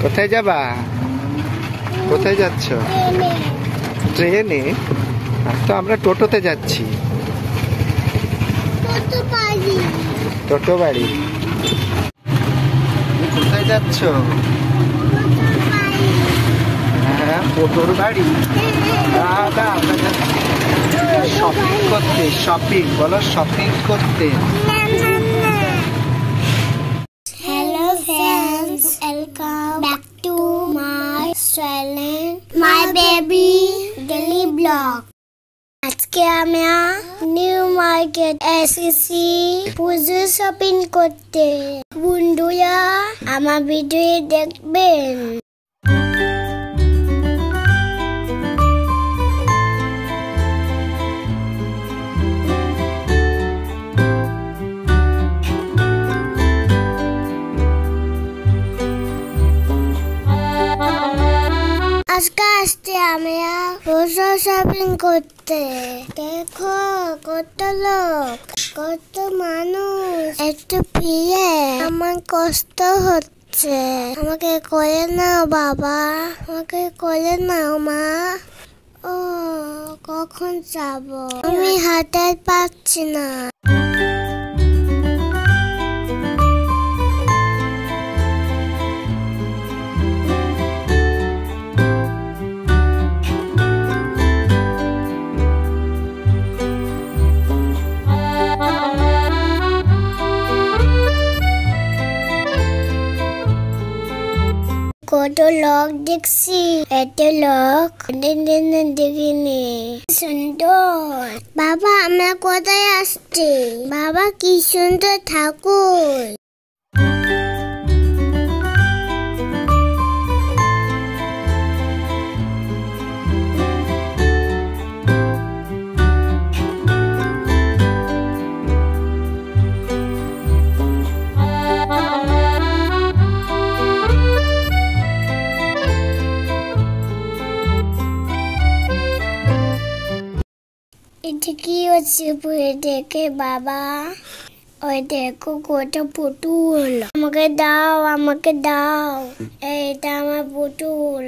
কোথায় যাবা? কোথায় যাচ্ছ? ট্রেনে? তো আমরা টোটোতে যাচ্ছি। টোটো বাড়ি। কোথায় যাচ্ছ? হ্যাঁ, টোটোর বাড়ি। আমরা শপিং করতে। শপিং বলো, শপিং করতে। Hello friends, welcome back to my channel, my baby daily blog. আজকে আমরা নিউ মার্কেট এসেছি পুজো শপিং করতে। বন্ধুরা আমার ভিডিও দেখবেন। আজকে আসতে আমরা পুজো শপিং করতে। দেখো কত লোক, কত মানুষ, একটু ভিড়ে আমার কষ্ট হচ্ছে। আমাকে করে নাও বাবা, আমাকে করে নাও মা। ও কখন যাব? আমি হাতে পাচ্ছি না। কত লোক দেখছি, এত লোক দেখিনি। সুন্দর বাবা, আমরা কোথায় আসছি? বাবা কি সুন্দর ঠাকুর। এটা কি হচ্ছে দেখে বাবা? ওই দেখো কত পুতুল। আমাকে দাও, আমাকে দাও, এইটা আমার পুতুল।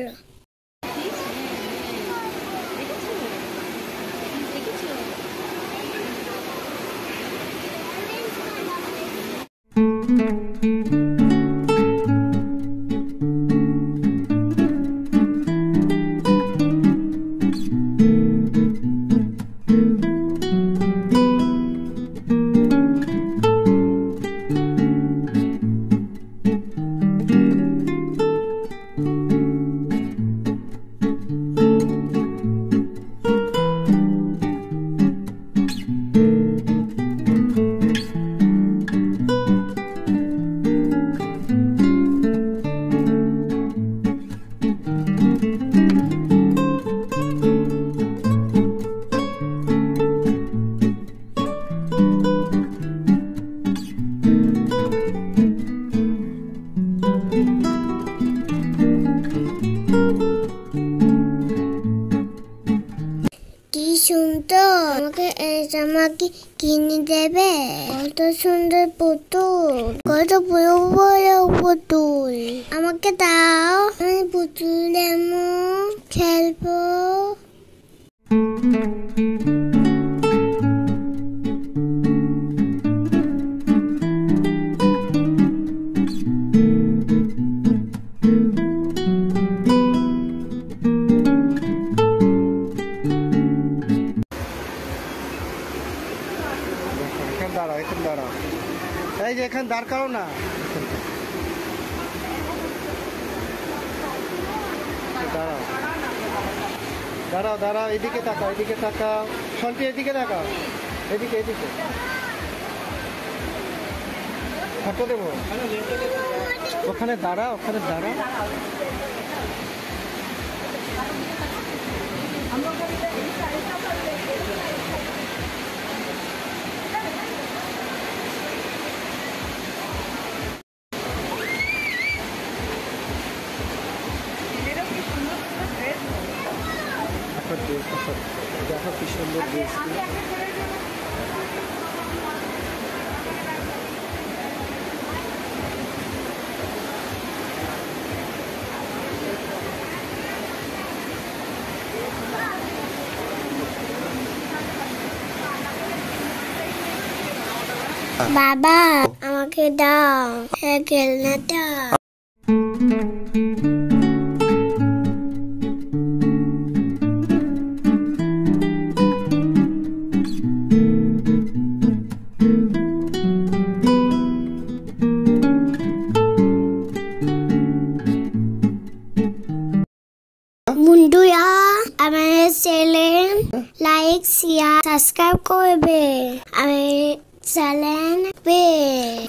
কি সুন্দর, আমাকে এই জামা কি কিনে দেবে? কত সুন্দর পুতুল, কত বড় বড় পুতুল। আমাকে দাও, আমি পুতুল দেবো, খেলবো। দাঁড়াও, এখানে দাঁড়াও। এই যে এখানে দাঁড় করো না। দাঁড়াও দাঁড়াও দাঁড়াও, এদিকে তাকাও, এদিকে তাকাও। শান্তি এদিকে তাকাও, এদিকে এদিকে। ফটো দেবো, ওখানে দাঁড়াও, ওখানে দাঁড়াও। দেখো কি সুন্দর ড্রেস। বাবা আমাকে দাও খেলনাটা। বন্ধুরা আমার চ্যানেল লাইক শেয়ার সাবস্ক্রাইব করবে, আমি চ্যানেল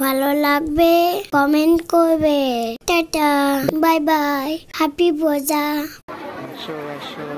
ভালো লাগবে কমেন্ট করবে। টাটা বাই বাই, হ্যাপি পূজা। আসো আসো।